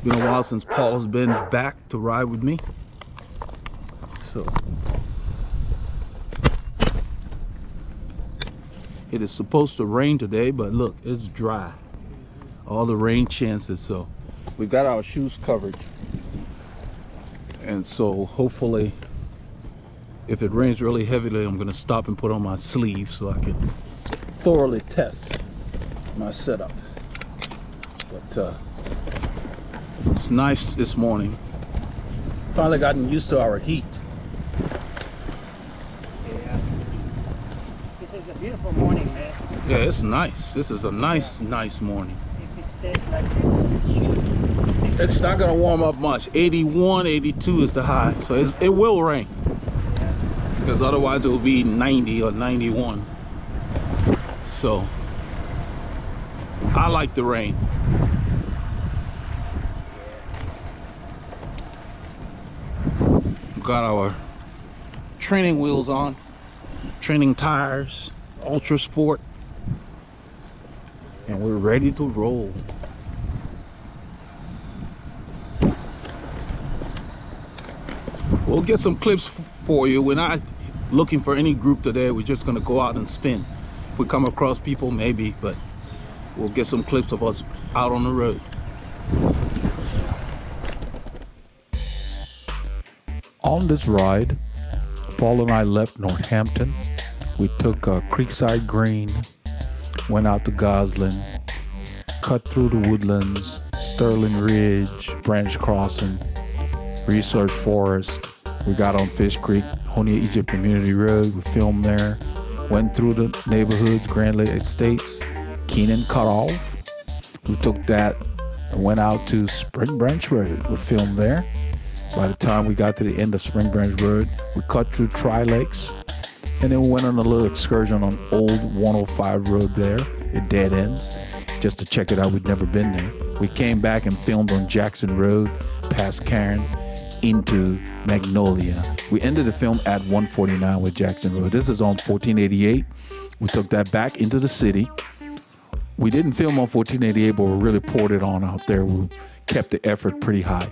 been a while since Paul has been back to ride with me. So it is supposed to rain today, but look, it's dry. All the rain chances, so we've got our shoes covered. And so hopefully, if it rains really heavily, I'm gonna stop and put on my sleeves so I can thoroughly test my setup. But it's nice this morning. Finally gotten used to our heat. Yeah. This is a beautiful morning, man. Yeah, it's nice. This is a nice morning. If it stays like this, It's not gonna warm up much. 81, 82 is the high, so it will rain. yeah. Because otherwise it will be 90 or 91. So I like the rain. We've got our training wheels on, training tires, Ultra Sport, and we're ready to roll. We'll get some clips for you. We're not looking for any group today. We're just gonna go out and spin. If we come across people, maybe, but we'll get some clips of us out on the road. On this ride, Paul and I left Northampton. We took Creekside Green, went out to Goslin, cut through the woodlands, Sterling Ridge, Branch Crossing, Research Forest. We got on Fish Creek, Honea Egypt Community Road. We filmed there. Went through the neighborhoods, Grand Lake Estates, Keenan Cutoff. We took that and went out to Spring Branch Road. We filmed there. By the time we got to the end of Spring Branch Road, we cut through Tri Lakes, and then we went on a little excursion on Old 105 Road there. It dead ends, just to check it out. We'd never been there. We came back and filmed on Jackson Road, past Cairn, into Magnolia. We ended the film at 149 with Jackson Road. This is on 1488. We took that back into the city. We didn't film on 1488, but we really poured it on out there. We kept the effort pretty high.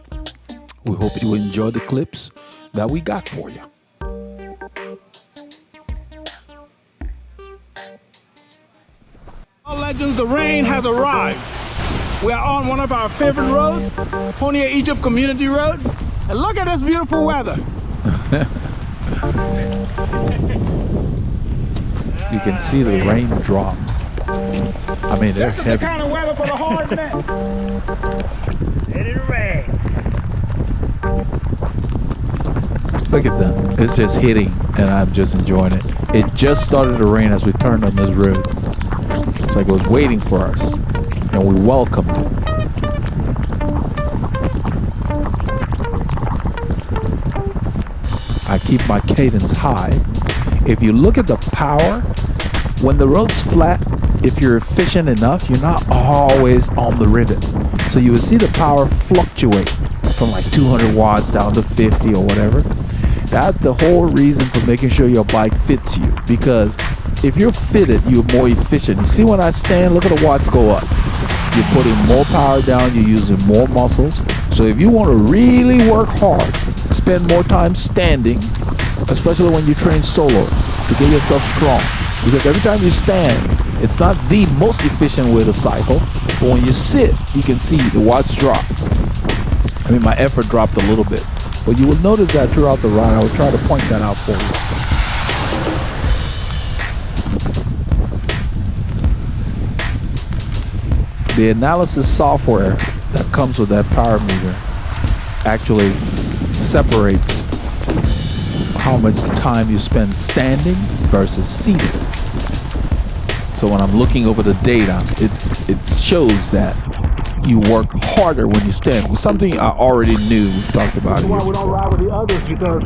We hope you enjoy the clips that we got for you. All legends, the rain has arrived. We are on one of our favorite roads, Honea Egypt Community Road. And look at this beautiful weather. You can see the raindrops. I mean, they're This is the heavy. kind of weather for the hard man. Let it rain. Look at them. It's just hitting, and I'm just enjoying it. It just started to rain as we turned on this road. It's like it was waiting for us, and we welcomed it. I keep my cadence high. If you look at the power, when the road's flat, if you're efficient enough, you're not always on the rivet. So you will see the power fluctuate from like 200 watts down to 50 or whatever. That's the whole reason for making sure your bike fits you. Because if you're fitted, you're more efficient. You see when I stand, look at the watts go up. You're putting more power down, you're using more muscles. So if you want to really work hard, spend more time standing, especially when you train solo, to get yourself strong. Because every time you stand, it's not the most efficient way to cycle, but when you sit, you can see the watts drop. I mean, my effort dropped a little bit, but you will notice that throughout the ride. I will try to point that out for you. The analysis software that comes with that power meter actually separates how much time you spend standing versus seated. So when I'm looking over the data, it shows that you work harder when you stand. Something I already knew. We've talked about it. That's why we don't ride with the others, because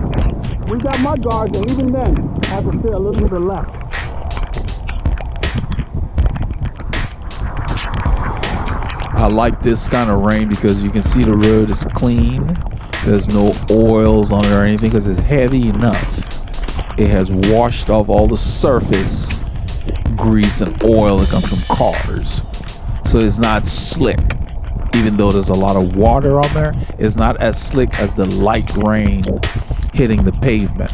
we got mud guards, and even then, I have to stay a little to the left. I like this kind of rain because you can see the road is clean. There's no oils on it or anything because it's heavy enough. It has washed off all the surface grease and oil that comes from cars. So it's not slick. even though there's a lot of water on there, it's not as slick as the light rain hitting the pavement.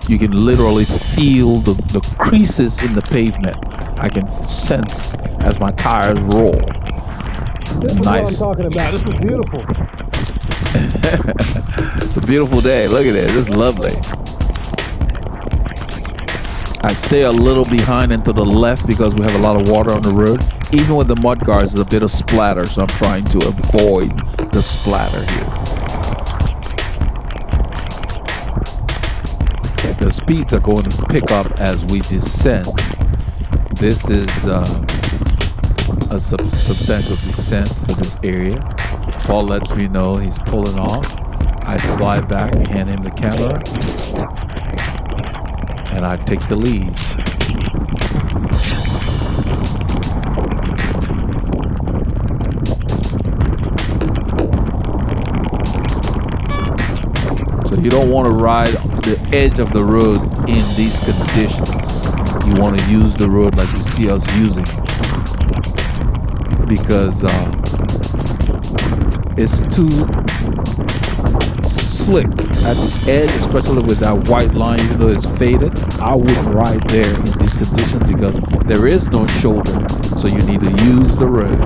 You can literally feel the creases in the pavement. I can sense as my tires roll. This Nice. is what I'm talking about. This is beautiful. It's a beautiful day. Look at it. This is lovely. I stay a little behind and to the left because we have a lot of water on the road. Even with the mud guards, there's a bit of splatter, so I'm trying to avoid the splatter here. The speeds are going to pick up as we descend. This is a substantial descent for this area. Paul lets me know he's pulling off. I slide back, hand him the camera, and I take the lead. So you don't want to ride the edge of the road in these conditions. You want to use the road like you see us using, because it's too slick at the edge, especially with that white line, even though it's faded. I wouldn't ride there in these conditions because there is no shoulder, so you need to use the road.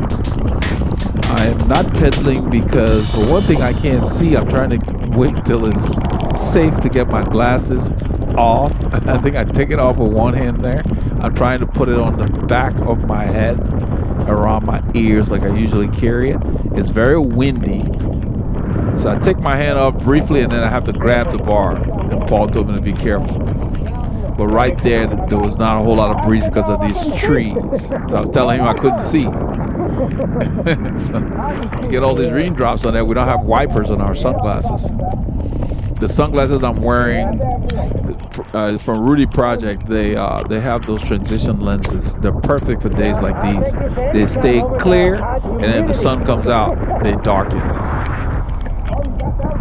I am not pedaling because, for one thing, I can't see. I'm trying to wait till it's safe to get my glasses off. I think I take it off with one hand there. I'm trying to put it on the back of my head, around my ears like I usually carry it. It's very windy, so I take my hand off briefly and then I have to grab the bar, and Paul told me to be careful. But right there was not a whole lot of breeze because of these trees, so I was telling him I couldn't see. So you get all these raindrops on there. We don't have wipers on our sunglasses. The sunglasses I'm wearing from Rudy Project, they have those transition lenses. They're perfect for days like these. They stay clear, and then if the sun comes out, they darken.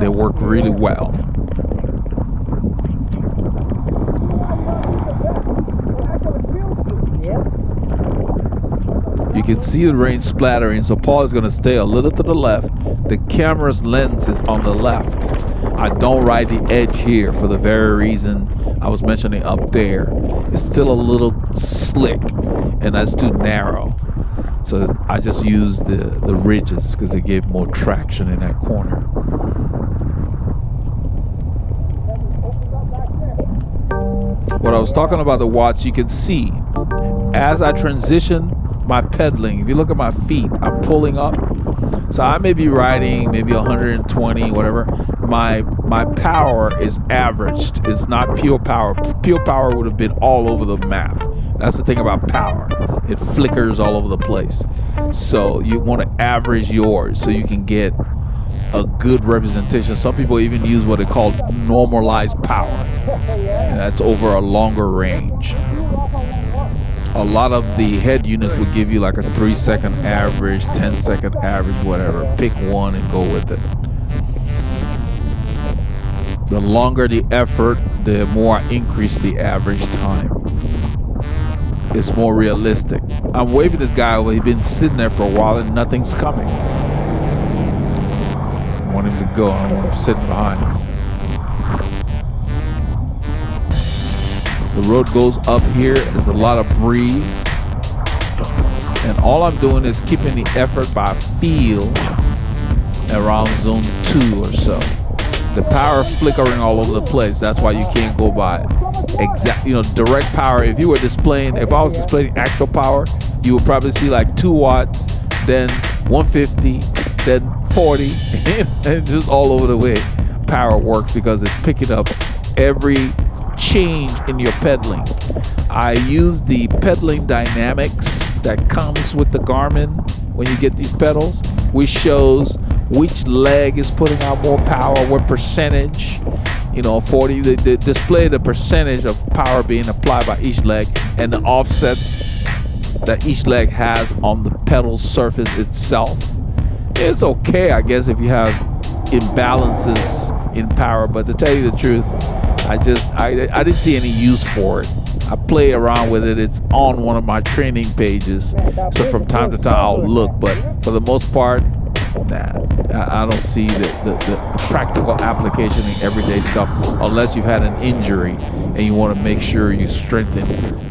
They work really well. You can see the rain splattering, so Paul is going to stay a little to the left. The camera's lens is on the left. I don't ride the edge here for the very reason I was mentioning up there. It's still a little slick, and that's too narrow. So I just use the ridges because they give more traction in that corner. What I was talking about the watts, you can see as I transition my pedaling, if you look at my feet, I'm pulling up. So I may be riding maybe 120, whatever. My power is averaged. It's not pure power. Pure power would have been all over the map. That's the thing about power. It flickers all over the place. So you want to average yours so you can get a good representation. Some people even use what they call normalized power. And that's over a longer range. A lot of the head units will give you like a 3-second average, 10-second average, whatever. Pick one and go with it. The longer the effort, the more I increase the average time. It's more realistic. I'm waving this guy over. He's been sitting there for a while and nothing's coming. I want him to go. I don't want him sitting behind us. The road goes up here. There's a lot of breeze. And all I'm doing is keeping the effort by feel around zone 2 or so. The power flickering all over the place. That's why you can't go by exact, direct power. If I was displaying actual power, you would probably see like 2 watts, then 150, then 40, and just all over the way. Power works because it's picking up every change in your pedaling. I use the pedaling dynamics that comes with the Garmin when you get these pedals, which shows which leg is putting out more power, what percentage. 40, they display the percentage of power being applied by each leg and the offset that each leg has on the pedal surface itself. It's okay, I guess, if you have imbalances in power, but to tell you the truth, I didn't see any use for it. I play around with it. It's on one of my training pages. So from time to time I'll look, but for the most part, nah, I don't see the practical application in everyday stuff unless you've had an injury and you want to make sure you strengthen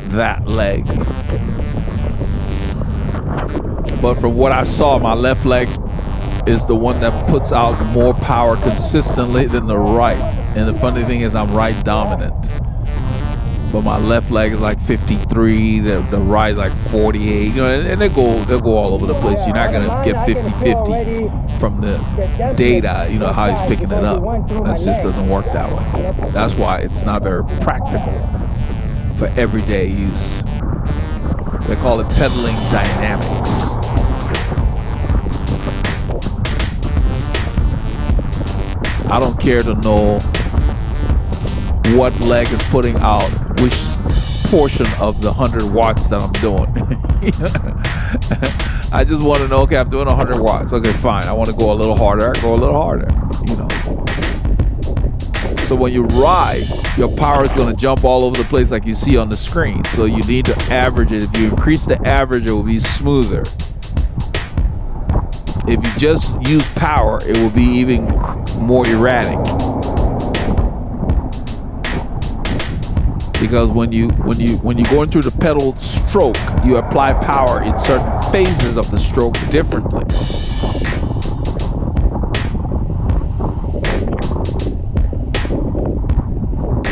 that leg. But from what I saw, my left leg is the one that puts out more power consistently than the right. And the funny thing is I'm right dominant. But my left leg is like 53, the right is like 48, you know, and they go all over the place. You're not gonna get 50-50 from the data, you know, how he's picking it up. That just doesn't work that way. That's why it's not very practical for everyday use. They call it pedaling dynamics. I don't care to know what leg is putting out which portion of the 100 watts that I'm doing. I just want to know, okay, I'm doing 100 watts. Okay, fine. I want to go a little harder. I go a little harder, you know. So when you ride, your power is going to jump all over the place like you see on the screen. So you need to average it. If you increase the average, it will be smoother. If you just use power, it will be even more erratic. Because when you go into the pedal stroke, you apply power in certain phases of the stroke differently.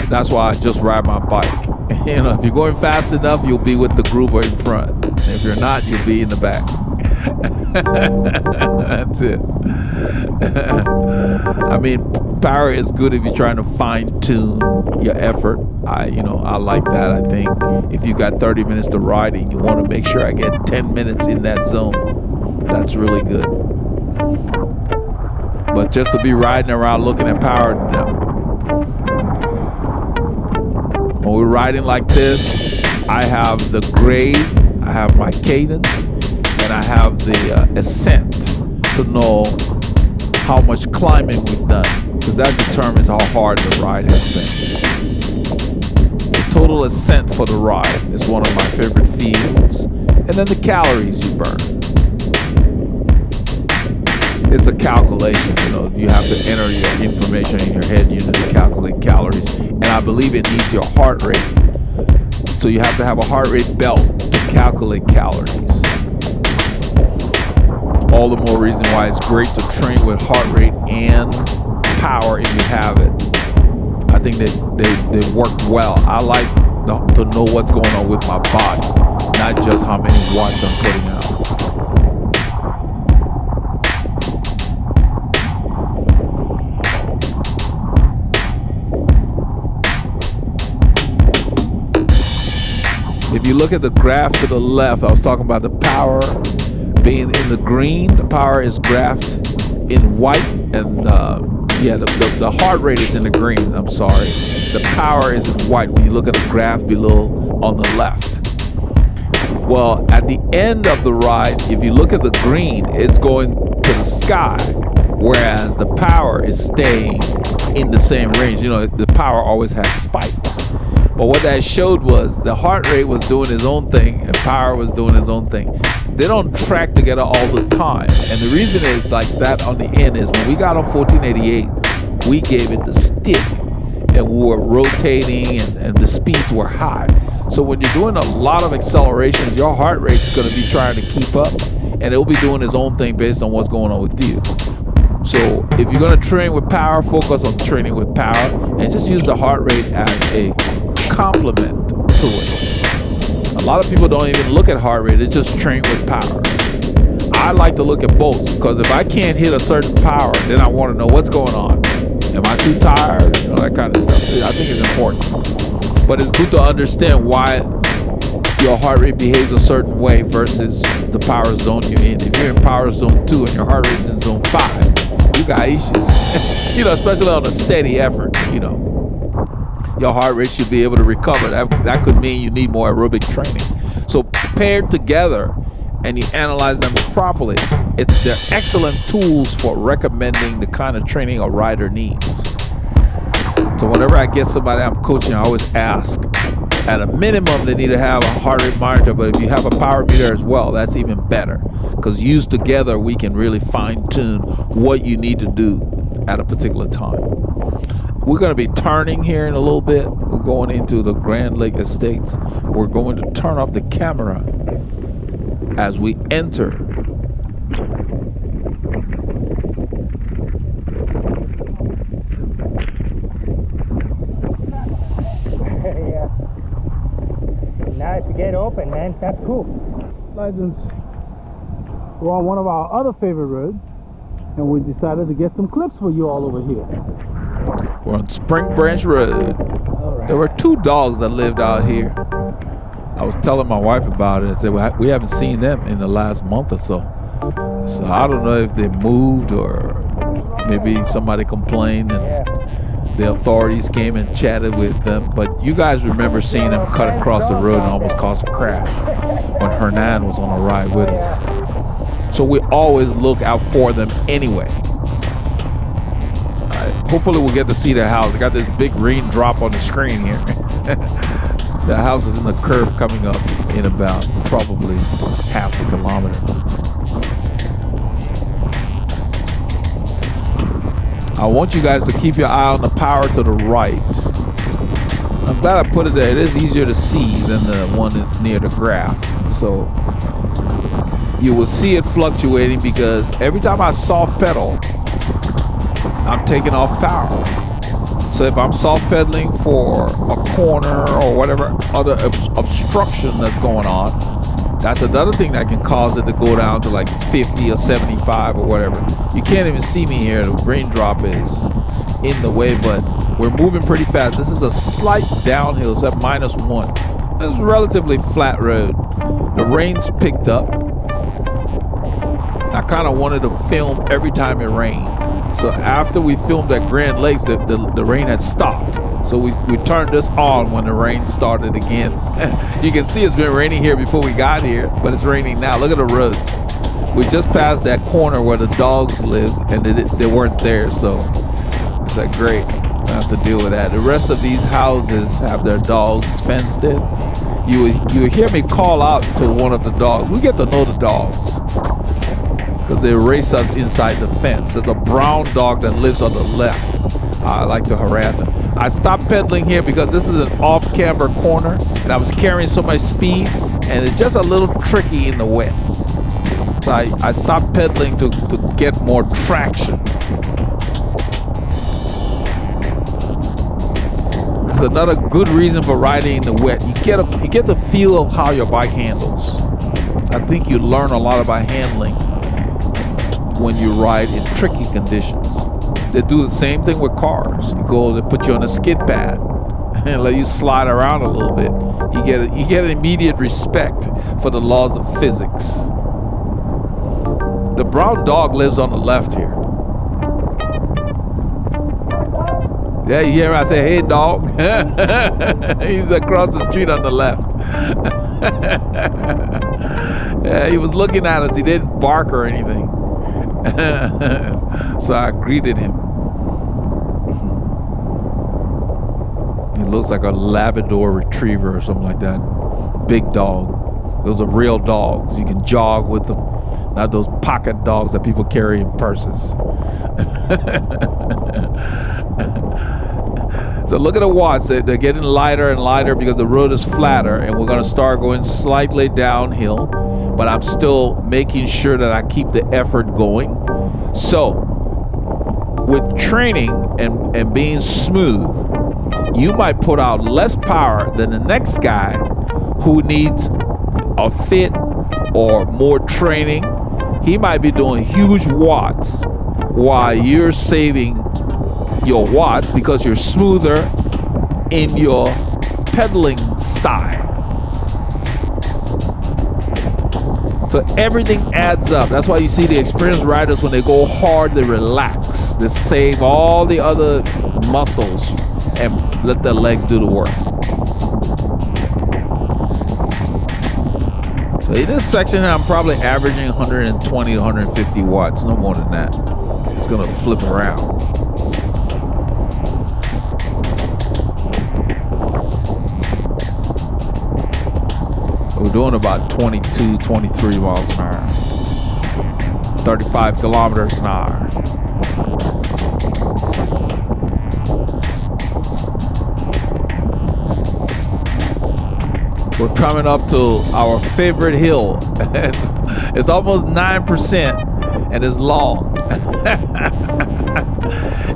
That's why I just ride my bike. You know, if you're going fast enough, you'll be with the grouper in front. If you're not, you'll be in the back. That's it. I mean, power is good if you're trying to fine tune your effort. I like that. I think if you got 30 minutes to ride and you want to make sure I get 10 minutes in that zone, that's really good. But just to be riding around looking at power, no. When we're riding like this, I have the grade, I have my cadence, and I have the ascent to know how much climbing we've done, because that determines how hard the ride has been. The total ascent for the ride is one of my favorite fields, and then the calories you burn. It's a calculation, you know. You have to enter your information in your head. You need to calculate calories, and I believe it needs your heart rate. So you have to have a heart rate belt to calculate calories. All the more reason why it's great to train with heart rate and power if you have it. I think they work well. I like to know what's going on with my body, not just how many watts I'm putting out. If you look at the graph to the left, I was talking about the power being in the green. The power is graphed in white, and the heart rate is in the green. I'm sorry. The power is in white when you look at the graph below on the left. Well, at the end of the ride, if you look at the green, it's going to the sky, whereas the power is staying in the same range. You know, the power always has spikes. But what that showed was the heart rate was doing its own thing and power was doing its own thing. They don't track together all the time. And the reason is like that on the end is when we got on 1488, we gave it the stick and we were rotating and the speeds were high. So when you're doing a lot of accelerations, your heart rate is going to be trying to keep up and it'll be doing its own thing based on what's going on with you. So if you're going to train with power, focus on training with power and just use the heart rate as a complement to it. A lot of people don't even look at heart rate, they just train with power. I like to look at both because if I can't hit a certain power, then I want to know what's going on. Am I too tired? You know, that kind of stuff. I think it's important. But it's good to understand why your heart rate behaves a certain way versus the power zone you're in. If you're in power zone 2 and your heart rate's in zone 5, you got issues. You know, especially on a steady effort, you know. Your heart rate should be able to recover. That could mean you need more aerobic training. So paired together and you analyze them properly, they're excellent tools for recommending the kind of training a rider needs. So whenever I get somebody I'm coaching, I always ask At a minimum, they need to have a heart rate monitor, but if you have a power meter as well, that's even better, because used together, we can really fine tune what you need to do at a particular time. We're going to be turning here in a little bit. We're going into the Grand Lake Estates. We're going to turn off the camera as we enter. Yeah. Nice to get open, man. That's cool. Legends. We're on one of our other favorite roads, and we decided to get some clips for you all over here. We're on Spring Branch Road. All right. There were 2 dogs that lived out here. I was telling my wife about it. I said, we haven't seen them in the last month or so. So I don't know if they moved or maybe somebody complained and the authorities came and chatted with them. But you guys remember seeing them cut across the road and almost caused a crash when Hernan was on a ride with us. So we always look out for them anyway. Hopefully we'll get to see their house. They got this big raindrop on the screen here. The house is in the curve coming up in about probably half a kilometer. I want you guys to keep your eye on the power to the right. I'm glad I put it there. It is easier to see than the one near the graph. So you will see it fluctuating because every time I soft pedal, I'm taking off power. So if I'm soft pedaling for a corner or whatever other obstruction that's going on, that's another thing that can cause it to go down to like 50 or 75 or whatever. You can't even see me here. The raindrop is in the way, but we're moving pretty fast. This is a slight downhill. It's at -1. This is a relatively flat road. The rain's picked up. I kind of wanted to film every time it rained. So after we filmed at Grand Lakes, the rain had stopped. So we turned this on when the rain started again. You can see it's been raining here before we got here, but it's raining now. Look at the road. We just passed that corner where the dogs live, and they weren't there. So it's like, great, I have to deal with that. The rest of these houses have their dogs fenced in. You would hear me call out to one of the dogs. We get to know the dogs, because they race us inside the fence. There's a brown dog that lives on the left. I like to harass him. I stopped pedaling here because this is an off-camber corner, and I was carrying so much speed, and it's just a little tricky in the wet. So I stopped pedaling to get more traction. It's another good reason for riding in the wet. You get the feel of how your bike handles. I think you learn a lot about handling when you ride in tricky conditions. They do the same thing with cars. You go, they put you on a skid pad and let you slide around a little bit. You get an immediate respect for the laws of physics. The brown dog lives on the left here. Yeah, you hear me? I say, hey dog. He's across the street on the left. Yeah, he was looking at us. He didn't bark or anything. So I greeted him. He looks like a Labrador retriever or something like that. Big dog. Those are real dogs. You can jog with them. Not those pocket dogs that people carry in purses. So look at the watts. They're getting lighter and lighter because the road is flatter, and we're going to start going slightly downhill, but I'm still making sure that I keep the effort going. So with training and being smooth, you might put out less power than the next guy who needs a fit or more training. He might be doing huge watts while you're saving your watts because you're smoother in your pedaling style. So everything adds up. That's why you see the experienced riders, when they go hard, they relax. They save all the other muscles and let their legs do the work. So in this section, I'm probably averaging 120 to 150 watts, no more than that. It's gonna flip around. We're doing about 22, 23 miles an hour. 35 kilometers an hour. We're coming up to our favorite hill. It's almost 9% and it's long.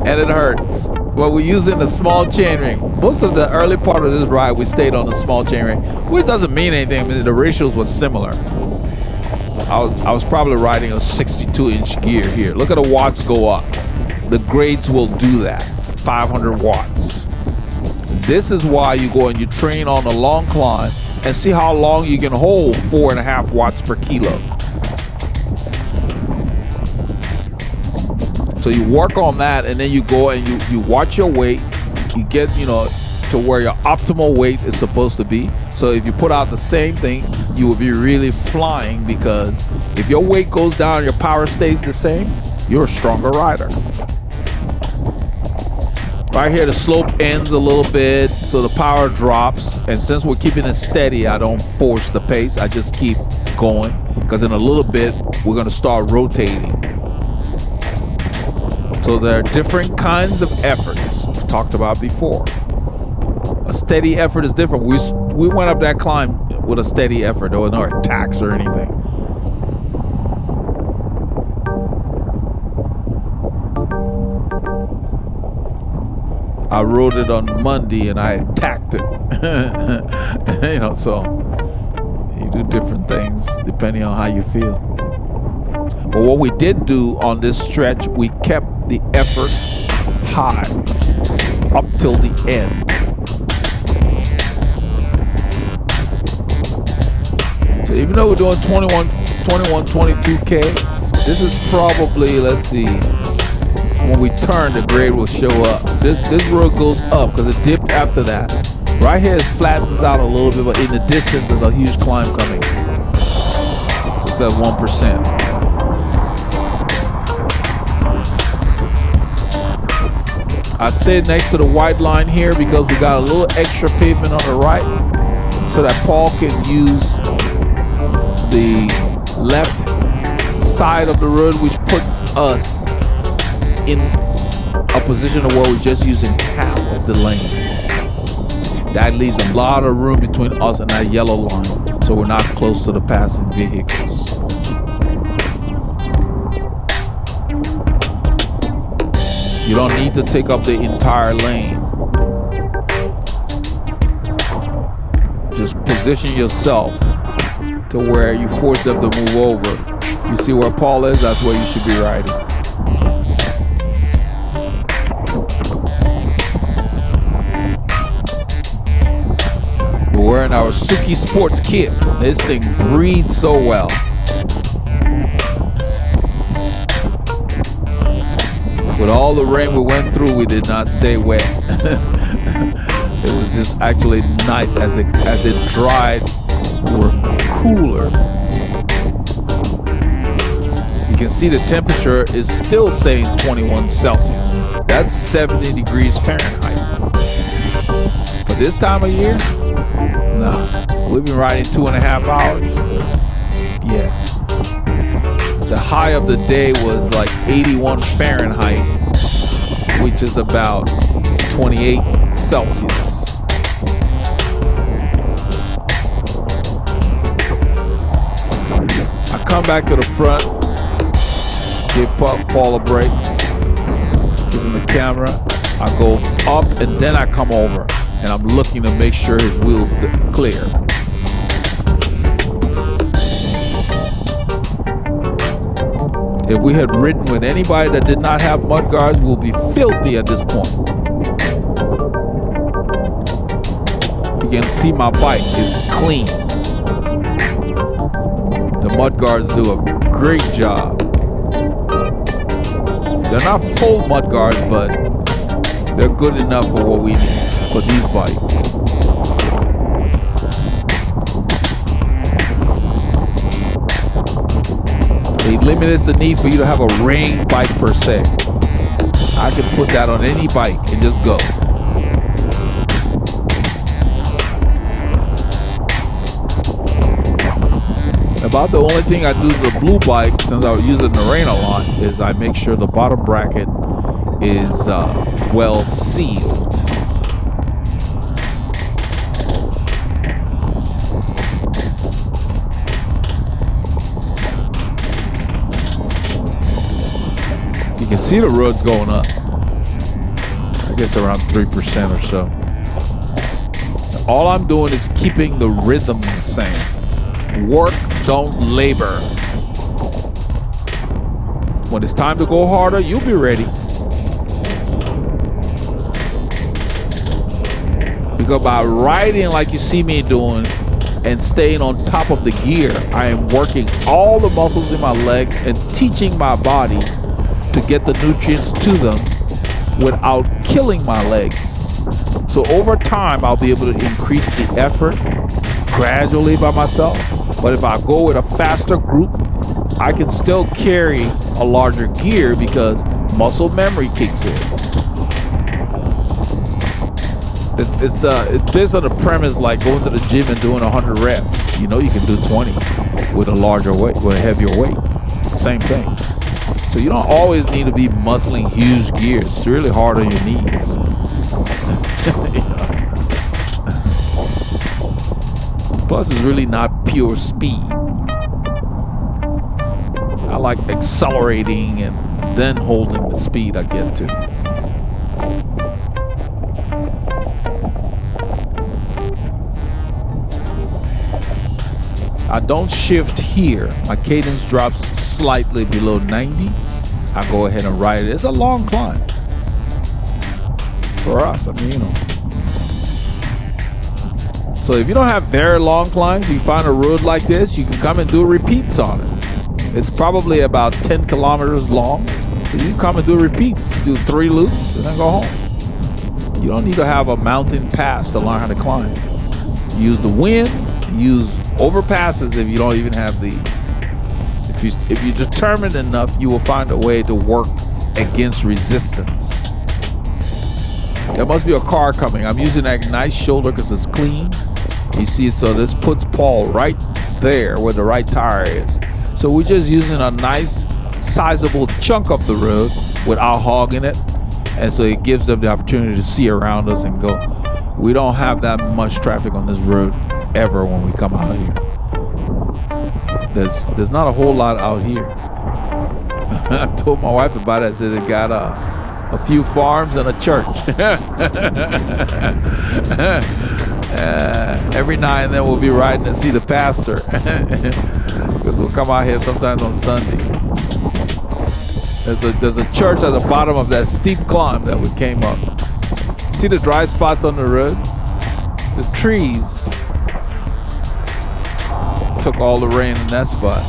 And it hurts. Well, we're using the small chainring. Most of the early part of this ride, we stayed on the small chainring, which doesn't mean anything. I mean, the ratios were similar. I was probably riding a 62-inch gear here. Look at the watts go up. The grades will do that. 500 watts. This is why you go and you train on a long climb and see how long you can hold 4.5 watts per kilo. So you work on that, and then you go and you watch your weight. You get, to where your optimal weight is supposed to be. So if you put out the same thing, you will be really flying, because if your weight goes down, your power stays the same, you're a stronger rider. Right here, the slope ends a little bit, so the power drops. And since we're keeping it steady, I don't force the pace. I just keep going, because in a little bit, we're going to start rotating. So there are different kinds of efforts we talked about before. A steady effort is different. We went up that climb with a steady effort. There were no attacks or anything. I rode it on Monday and I attacked it. So you do different things depending on how you feel. But what we did do on this stretch, we kept the effort high up till the end. So even though we're doing 21, 22K, this is probably, let's see, when we turn, the grade will show up. This road goes up because it dipped after that. Right here, it flattens out a little bit, but in the distance, there's a huge climb coming. So it's at 1%. I stayed next to the white line here because we got a little extra pavement on the right, so that Paul can use the left side of the road, which puts us in a position where we're just using half of the lane. That leaves a lot of room between us and that yellow line, so we're not close to the passing vehicles. You don't need to take up the entire lane. Just position yourself to where you force them to move over. You see where Paul is? That's where you should be riding. We're wearing our Suki sports kit. This thing breathes so well. With all the rain we went through, we did not stay wet. It was just actually nice. As it dried, we were cooler. You can see the temperature is still saying 21 Celsius. That's 70 degrees Fahrenheit. For this time of year, nah. We've been riding 2.5 hours. Yeah. The high of the day was like 81 Fahrenheit, which is about 28 Celsius. I come back to the front, give Paul a break, give him the camera. I go up and then I come over, and I'm looking to make sure his wheels are clear. If we had ridden with anybody that did not have mud guards, we'll be filthy at this point. You can see my bike is clean. The mud guards do a great job. They're not full mud guards, but they're good enough for what we need for these bikes. They eliminates the need for you to have a rain bike per se. I can put that on any bike and just go. About the only thing I do to the blue bike, since I was using the rain a lot, is I make sure the bottom bracket is well sealed. You can see the roads going up. I guess around 3% or so. All I'm doing is keeping the rhythm the same. Work, don't labor. When it's time to go harder, you'll be ready. Because by riding like you see me doing and staying on top of the gear, I am working all the muscles in my legs and teaching my body to get the nutrients to them without killing my legs. So over time, I'll be able to increase the effort gradually by myself. But if I go with a faster group, I can still carry a larger gear because muscle memory kicks in. It's based on the premise like going to the gym and doing 100 reps. You know you can do 20 with a larger weight, with a heavier weight. Same thing. So you don't always need to be muscling huge gears. It's really hard on your knees. Plus, it's really not pure speed. I like accelerating and then holding the speed I get to. I don't shift here. My cadence drops slightly below 90. I go ahead and ride it. It's a long climb for us. I mean, you know. So if you don't have very long climbs, you find a road like this, you can come and do repeats on it. It's probably about 10 kilometers long. So you can come and do repeats. Do 3 loops and then go home. You don't need to have a mountain pass to learn how to climb. Use the wind, use overpasses if you don't even have these. If you're determined enough, you will find a way to work against resistance. There must be a car coming. I'm using that nice shoulder because it's clean. You see, so this puts Paul right there where the right tire is. So we're just using a nice sizable chunk of the road without hogging it. And so it gives them the opportunity to see around us and go. We don't have that much traffic on this road ever when we come out here. There's not a whole lot out here. I told my wife about it. I said it got a few farms and a church. Every now and then we'll be riding and see the pastor. We'll come out here sometimes on Sunday. There's a church at the bottom of that steep climb that we came up. See the dry spots on the road? The trees took all the rain in that spot.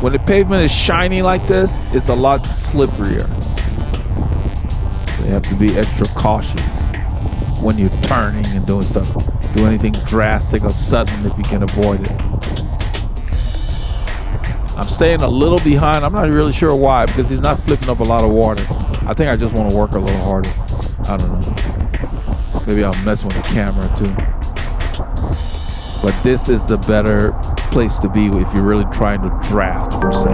When the pavement is shiny like this, it's a lot slipperier. So you have to be extra cautious when you're turning and doing stuff. Do anything drastic or sudden if you can avoid it. I'm staying a little behind. I'm not really sure why, because he's not flipping up a lot of water. I think I just want to work a little harder. I don't know. Maybe I'll mess with the camera too. But this is the better place to be if you're really trying to draft, per se.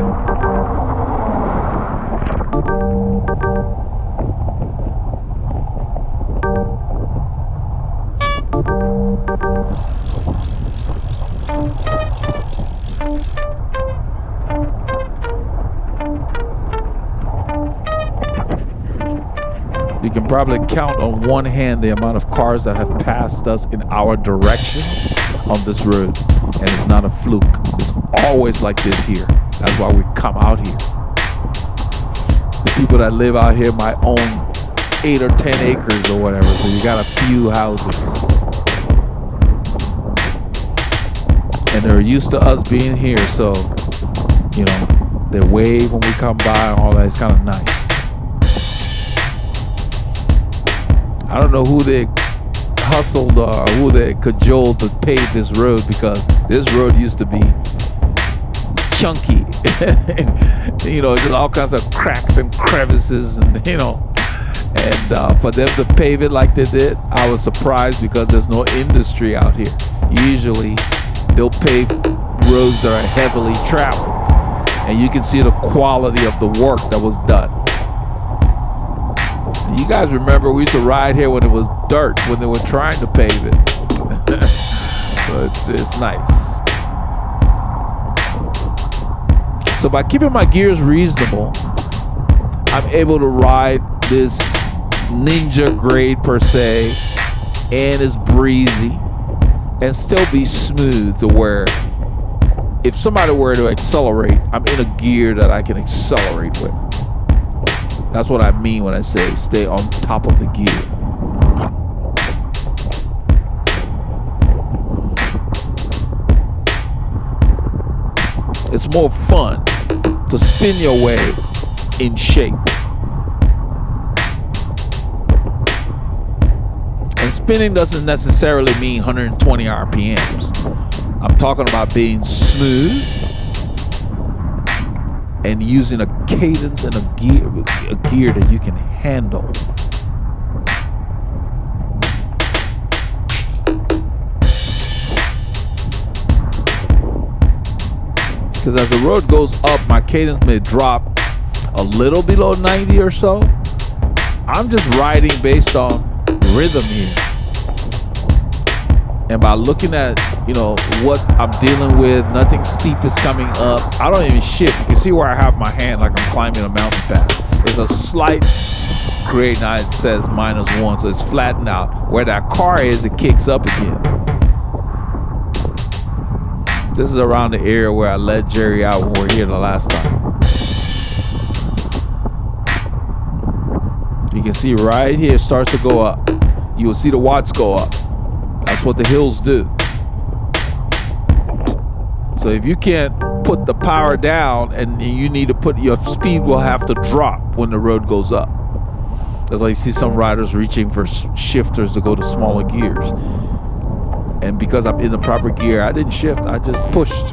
You can probably count on one hand the amount of cars that have passed us in our direction on this road, and it's not a fluke. It's always like this here. That's why we come out here. The people that live out here might own 8 or 10 acres or whatever, so you got a few houses, and they're used to us being here, so you know they wave when we come by and all that. It's kind of nice. I don't know who they hustled or who they cajoled to pave this road, because this road used to be chunky. You know, just all kinds of cracks and crevices, and you know, and for them to pave it like they did, I was surprised, because there's no industry out here. Usually They'll pave roads that are heavily traveled. And you can see the quality of the work that was done. You guys remember we used to ride here when it was dirt, when they were trying to pave it. So it's nice. So by keeping my gears reasonable, I'm able to ride this ninja grade per se, and it's breezy and still be smooth to where if somebody were to accelerate, I'm in a gear that I can accelerate with. That's what I mean when I say stay on top of the gear. It's more fun to spin your way in shape. And spinning doesn't necessarily mean 120 RPMs. I'm talking about being smooth and using a cadence and a gear that you can handle. Because as the road goes up, my cadence may drop a little below 90 or so. I'm just riding based on rhythm here. And by looking at, what I'm dealing with, nothing steep is coming up. I don't even shift. You can see where I have my hand like I'm climbing a mountain path. It's a slight grade. Now it says -1, so it's flattened out. Where that car is, it kicks up again. This is around the area where I let Jerry out when we were here the last time. You can see right here it starts to go up. You will see the watts go up. That's what the hills do. So if you can't put the power down and you need to put your speed will have to drop when the road goes up. That's why you see some riders reaching for shifters to go to smaller gears. And because I'm in the proper gear, I didn't shift, I just pushed.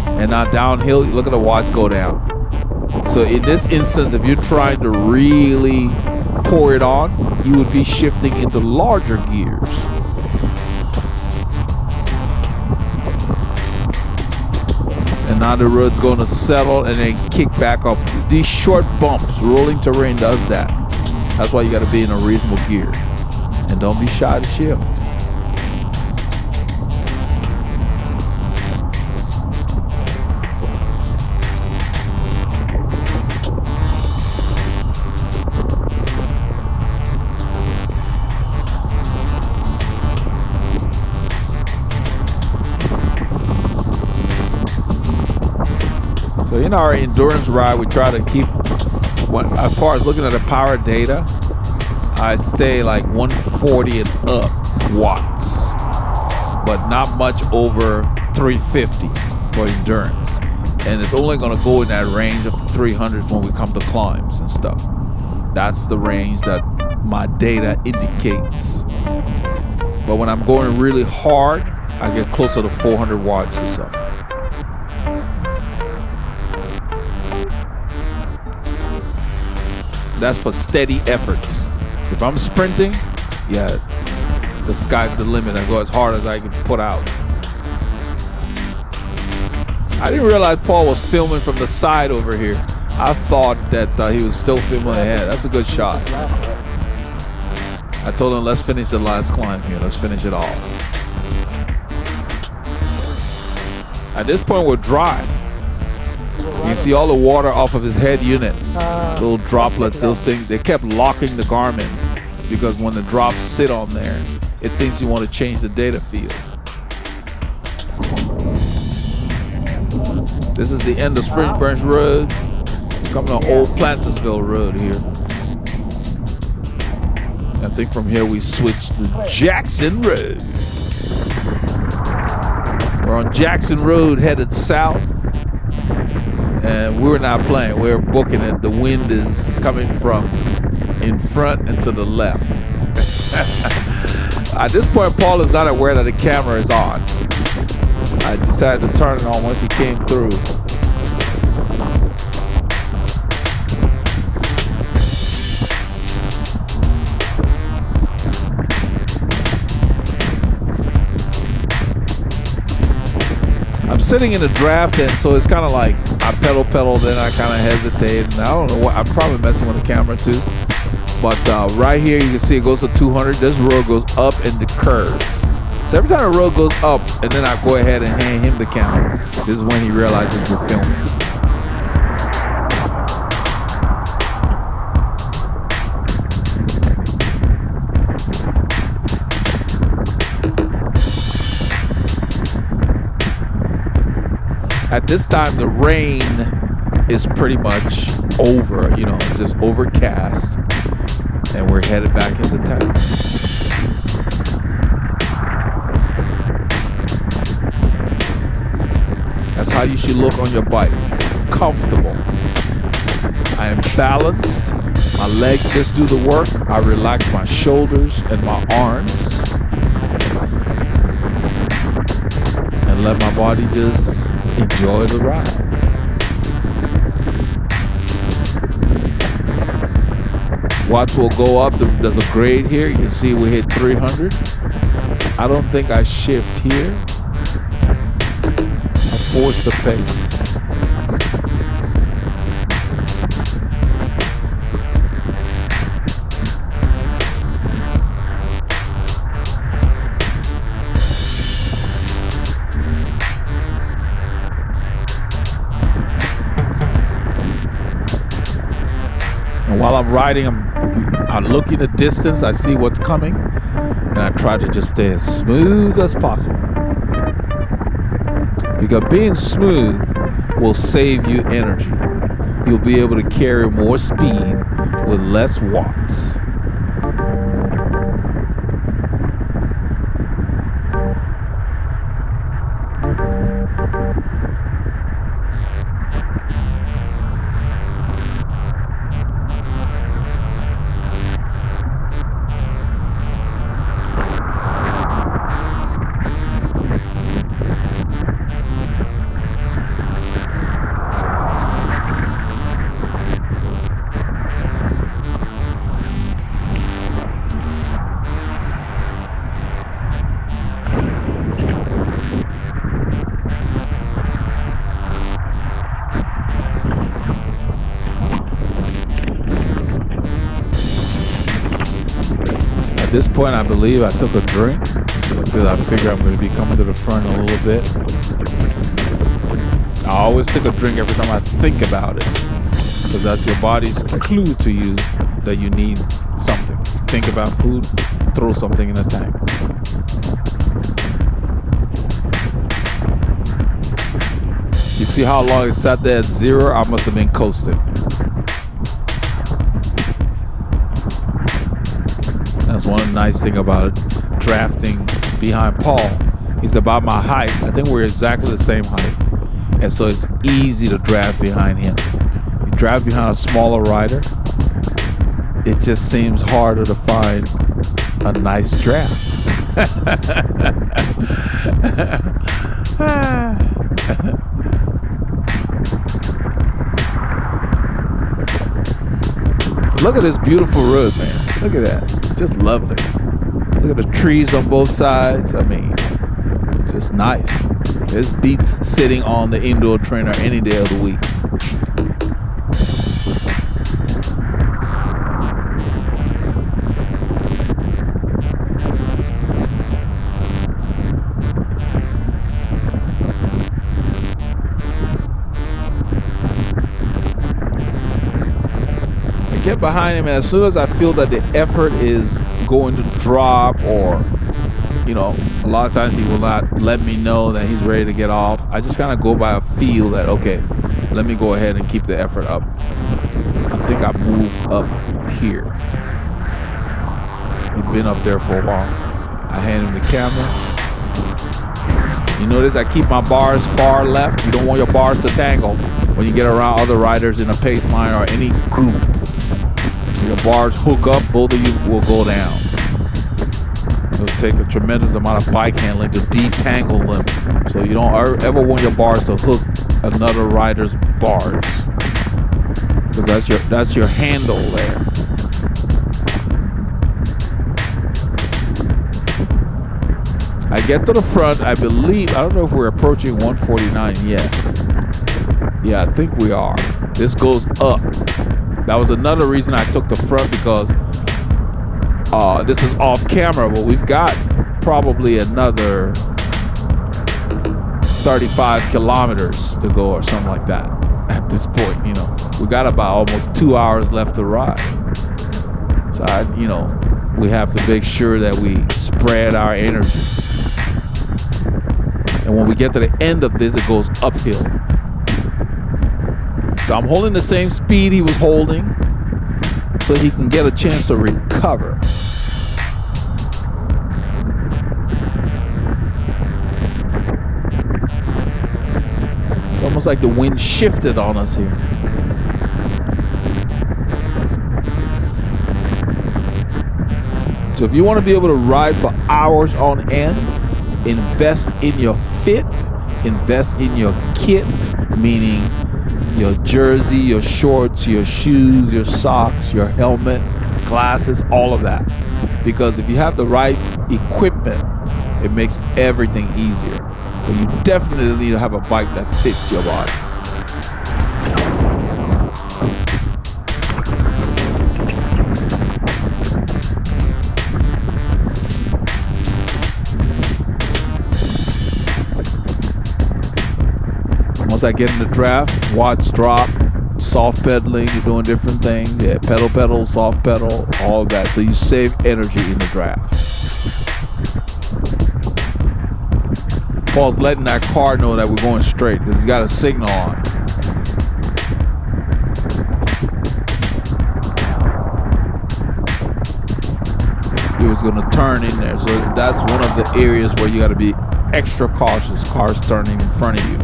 And now downhill, look at the watts go down. So in this instance, if you're trying to really pour it on, you would be shifting into larger gears. And now the road's going to settle and then kick back up. These short bumps, rolling terrain does that. That's why you got to be in a reasonable gear. And don't be shy to shift. So in our endurance ride, we try to keep, as far as looking at the power data, I stay like 140 and up watts, but not much over 350 for endurance. And it's only going to go in that range of the 300s when we come to climbs and stuff. That's the range that my data indicates. But when I'm going really hard, I get closer to 400 watts or so. That's for steady efforts. If I'm sprinting, yeah, the sky's the limit. I go as hard as I can put out. I didn't realize Paul was filming from the side over here. I thought that he was still filming ahead. That's a good shot. I told him, let's finish the last climb here. Let's finish it off. At this point, we're dry. You can see all the water off of his head unit. Little droplets, those things, they kept locking the Garmin because when the drops sit on there, it thinks you want to change the data field. This is the end of Spring Branch Road. Coming on Old Plantersville Road here. I think from here we switch to Jackson Road. We're on Jackson Road headed south. And we're not playing, we're booking it. The wind is coming from in front and to the left. At this point, Paul is not aware that the camera is on. I decided to turn it on once he came through. sitting in a draft, and so it's kind of like I pedal, then I kind of hesitate, and I don't know what, I'm probably messing with the camera too. But right here, you can see it goes to 200. This road goes up into curves. So every time the road goes up, and then I go ahead and hand him the camera, this is when he realizes we're filming. At this time, the rain is pretty much over, you know, it's just overcast, and we're headed back into town. That's how you should look on your bike. Comfortable. I am balanced. My legs just do the work. I relax my shoulders and my arms, and let my body just enjoy the ride. Watts will go up. There's a grade here. You can see we hit 300. I don't think I shift here. I force the pace. And while I'm riding, I look in the distance, I see what's coming, and I try to just stay as smooth as possible. Because being smooth will save you energy. You'll be able to carry more speed with less watts. At this point, I believe I took a drink because I figure I'm going to be coming to the front a little bit. I always take a drink every time I think about it, because that's your body's clue to you that you need something. Think about food, throw something in the tank. You see how long it sat there at 0? I must have been coasting. That's one of the nice things about it, drafting behind Paul. He's about my height. I think we're exactly the same height. And so it's easy to draft behind him. You draft behind a smaller rider, it just seems harder to find a nice draft. Look at this beautiful road, man. Look at that. Just lovely. Look at the trees on both sides. I mean, just nice. This beats sitting on the indoor trainer any day of the week. Get behind him, and as soon as I feel that the effort is going to drop, or you know, a lot of times he will not let me know that he's ready to get off, I just kind of go by a feel that, okay, let me go ahead and keep the effort up. I think I moved up here. He's been up there for a while. I hand him the camera. You notice I keep my bars far left. You don't want your bars to tangle when you get around other riders in a pace line or any group. Your bars hook up, both of you will go down. It'll take a tremendous amount of bike handling to detangle them. So you don't ever want your bars to hook another rider's bars, because that's your handle there. I get to the front. I believe, I don't know if we're approaching 149 yet. Yeah, I think we are. This goes up. That was another reason I took the front, because this is off camera, but we've got probably another 35 kilometers to go or something like that at this point. You know, we got about almost 2 hours left to ride. So we have to make sure that we spread our energy. And when we get to the end of this, it goes uphill. So I'm holding the same speed he was holding so he can get a chance to recover. It's almost like the wind shifted on us here. So if you want to be able to ride for hours on end, invest in your fit, invest in your kit, meaning your jersey, your shorts, your shoes, your socks, your helmet, glasses, all of that. Because if you have the right equipment, it makes everything easier. But you definitely need to have a bike that fits your body. Once I get in the draft, watts drop, soft pedaling, you're doing different things. Yeah, pedal, soft pedal, all of that. So you save energy in the draft. Paul's letting that car know that we're going straight because he's got a signal on. He was going to turn in there. So that's one of the areas where you got to be extra cautious. Cars turning in front of you.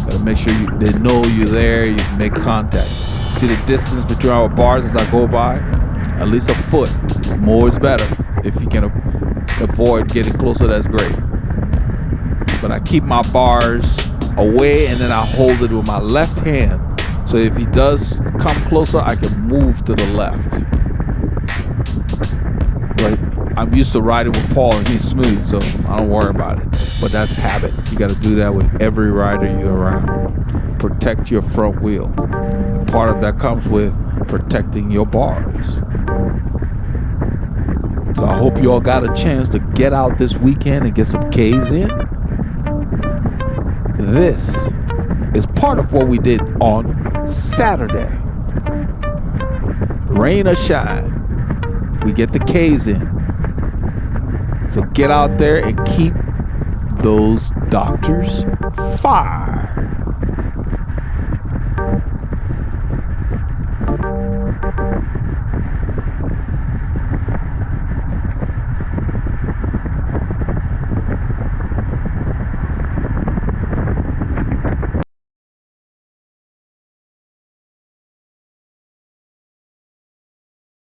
Got to make sure they know you're there. You can make contact. See the distance between our bars as I go by? At least a foot. More is better. If you can avoid getting closer, that's great. But I keep my bars away and then I hold it with my left hand. So if he does come closer, I can move to the left. But I'm used to riding with Paul and he's smooth, so I don't worry about it. But that's habit. You got to do that with every rider you're around. Protect your front wheel. And part of that comes with protecting your bars. So I hope you all got a chance to get out this weekend and get some Ks in. This is part of what we did on Saturday. Rain or shine, we get the Ks in. So get out there and keep those doctors fired.